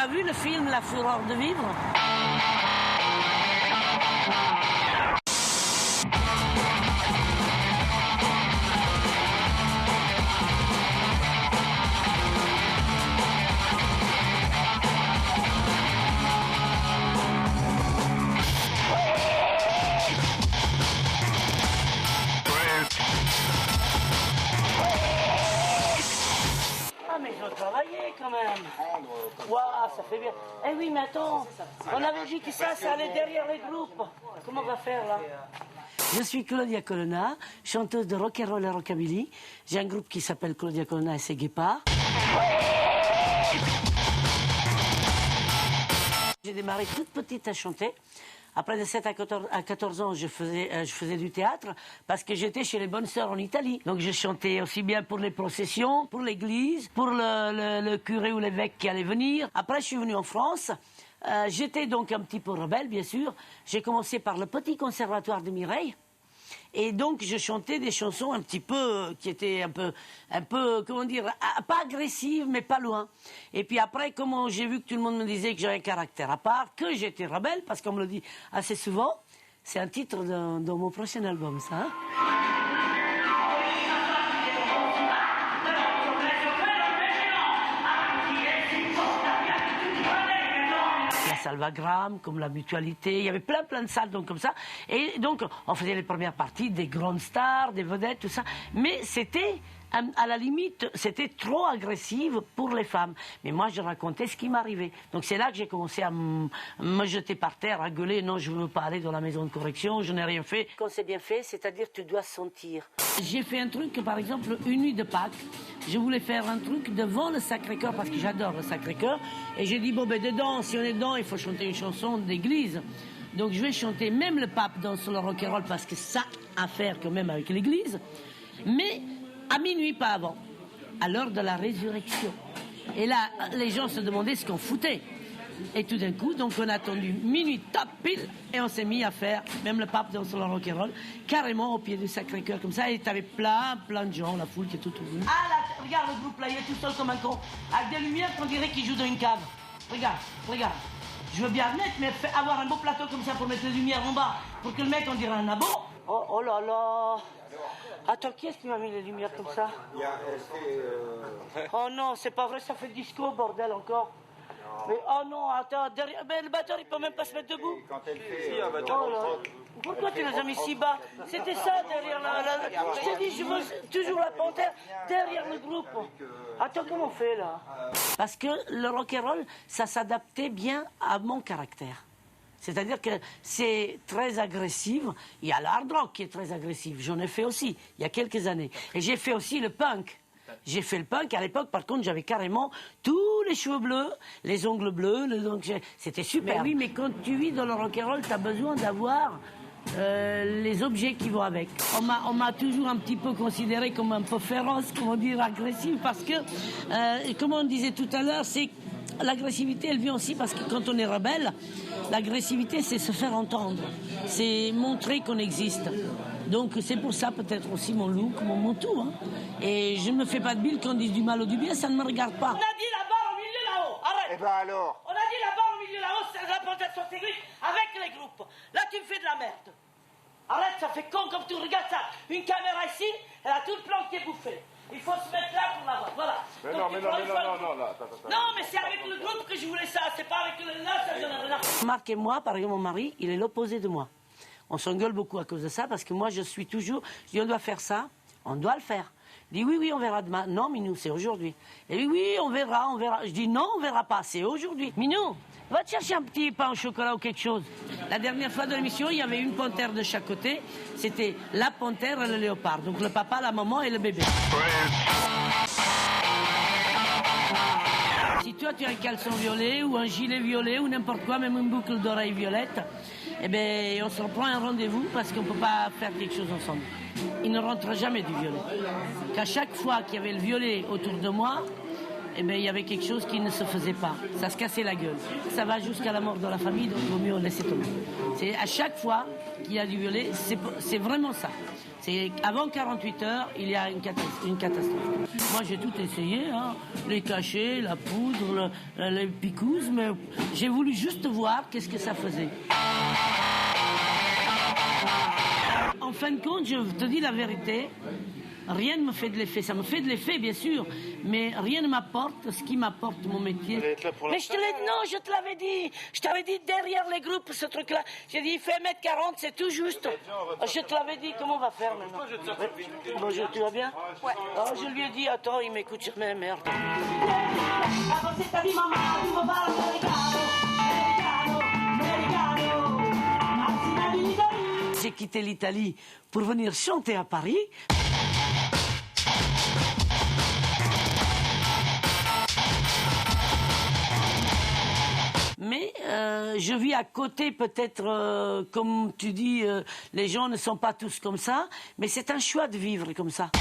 as vu le film La Fureur de vivre? Quand même. Waouh, ça fait bien. Eh oui, mais attends, on avait dit que ça allait derrière les groupes. Comment on va faire là? Je suis Claudia Colonna, chanteuse de rock'n'roll et rockabilly. J'ai un groupe qui s'appelle Claudia Colonna et ses guépards. J'ai démarré toute petite à chanter. Après de 7 à 14 ans, je faisais du théâtre parce que j'étais chez les Bonnes Sœurs en Italie. Donc je chantais aussi bien pour les processions, pour l'église, pour le curé ou l'évêque qui allait venir. Après, je suis venu en France. J'étais donc un petit peu rebelle, bien sûr. J'ai commencé par le petit conservatoire de Mireille. Et donc, je chantais des chansons un petit peu, qui étaient un peu, comment dire, pas agressives, mais pas loin. Et puis après, comme j'ai vu que tout le monde me disait que j'avais un caractère à part, que j'étais rebelle, parce qu'on me le dit assez souvent, c'est un titre dans mon prochain album, ça. Hein? Salvagram, comme la Mutualité, il y avait plein de salles donc comme ça, et donc on faisait les premières parties des grandes stars, des vedettes, tout ça, mais c'était à la limite, c'était trop agressif pour les femmes. Mais moi, je racontais ce qui m'arrivait. Donc c'est là que j'ai commencé à me jeter par terre, à gueuler. Non, je ne veux pas aller dans la maison de correction, je n'ai rien fait. Quand c'est bien fait, c'est-à-dire tu dois sentir. J'ai fait un truc, par exemple, une nuit de Pâques. Je voulais faire un truc devant le Sacré-Cœur, parce que j'adore le Sacré-Cœur. Et j'ai dit, bon, ben dedans, si on est dedans, il faut chanter une chanson d'église. Donc je vais chanter même le pape dans le rock'n'roll, parce que ça a à faire quand même avec l'église. Mais à minuit, pas avant, à l'heure de la résurrection. Et là, les gens se demandaient ce qu'on foutait. Et tout d'un coup, donc on a attendu minuit top pile, et on s'est mis à faire, même le pape dans le rock'n'roll, carrément au pied du Sacré-Cœur, comme ça, et t'avais plein de gens, la foule qui est tout autour. Ah là, regarde le groupe là, il est tout seul comme un con, avec des lumières qu'on dirait qu'il joue dans une cave. Regarde. Je veux bien admettre, mais avoir un beau plateau comme ça pour mettre les lumières en bas, pour que le mec, on dirait un abo. Oh là là. Attends, qui est-ce qui m'a mis les lumières comme ça? Oh non, c'est pas vrai, ça fait disco, bordel, encore. Mais oh non, attends, derrière, mais le batteur il peut même pas se mettre debout. Quand elle fait un batteur oh là. Pourquoi tu les as mis si bas? C'était ça derrière je t'ai dit, je veux toujours la panthère derrière le groupe. Attends, comment on fait là? Parce que le rock'n'roll, ça s'adaptait bien à mon caractère. C'est-à-dire que c'est très agressif. Il y a l'hard rock qui est très agressif. J'en ai fait aussi, il y a quelques années. Et j'ai fait aussi le punk. J'ai fait le punk. À l'époque, par contre, j'avais carrément tous les cheveux bleus, les ongles bleus. C'était super. Mais oui, mais quand tu vis dans le rock'n'roll, tu as besoin d'avoir les objets qui vont avec. On m'a toujours un petit peu considéré comme un peu féroce, comment dire, agressif, parce que, comme on disait tout à l'heure, c'est l'agressivité, elle vient aussi parce que quand on est rebelle, l'agressivité, c'est se faire entendre. C'est montrer qu'on existe. Donc c'est pour ça peut-être aussi mon look, mon tout. Hein. Et je ne me fais pas de bile qu'on dise du mal ou du bien, ça ne me regarde pas. On a dit la barre au milieu là-haut, arrête. Eh ben alors. On a dit la barre au milieu là-haut, c'est la panthère stratégique avec les groupes. Là tu me fais de la merde. Arrête, ça fait con comme tu regardes ça. Une caméra ici, elle a tout le plan qui est bouffé. Il faut se mettre là pour la voir, voilà. Mais non, là. Non, mais c'est avec le groupe que je voulais ça, c'est pas avec le... Là, ça, j'en ai rien à faire. Marc et moi, par exemple, mon mari, il est l'opposé de moi. On s'engueule beaucoup à cause de ça, parce que moi, je suis toujours... Je dis, on doit faire ça, on doit le faire. Il dit, oui, on verra demain. Non, Minou, c'est aujourd'hui. Et lui, oui, on verra. Je dis, non, on verra pas, c'est aujourd'hui. Minou, va te chercher un petit pain au chocolat ou quelque chose. La dernière fois de l'émission, il y avait une panthère de chaque côté. C'était la panthère et le léopard. Donc le papa, la maman et le bébé. Si toi, tu as un caleçon violet ou un gilet violet ou n'importe quoi, même une boucle d'oreille violette, eh bien, on se reprend un rendez-vous parce qu'on ne peut pas faire quelque chose ensemble. Il ne rentre jamais du violet. Qu'à chaque fois qu'il y avait le violet autour de moi, eh ben, il y avait quelque chose qui ne se faisait pas. Ça se cassait la gueule. Ça va jusqu'à la mort de la famille, donc il vaut mieux laisser tomber. C'est à chaque fois qu'il y a du violet, c'est vraiment ça. C'est avant 48 heures, il y a une catastrophe. Moi, j'ai tout essayé, hein, les cachets, la poudre, les picousses, mais j'ai voulu juste voir qu'est-ce que ça faisait. En fin de compte, je te dis la vérité, rien ne me fait de l'effet. Ça me fait de l'effet, bien sûr, mais rien ne m'apporte ce qui m'apporte mon métier. Mais je te l'ai dit, non, je te l'avais dit. Je t'avais dit derrière les groupes, ce truc-là. J'ai dit, il fait 1m40, c'est tout juste. Je te l'avais dit, comment on va faire maintenant? Bonjour, tu vas bien? Ouais. Oh, je lui ai dit, attends, il m'écoute jamais, merde. J'ai quitté l'Italie pour venir chanter à Paris. Mais je vis à côté, peut-être, comme tu dis, les gens ne sont pas tous comme ça, mais c'est un choix de vivre comme ça.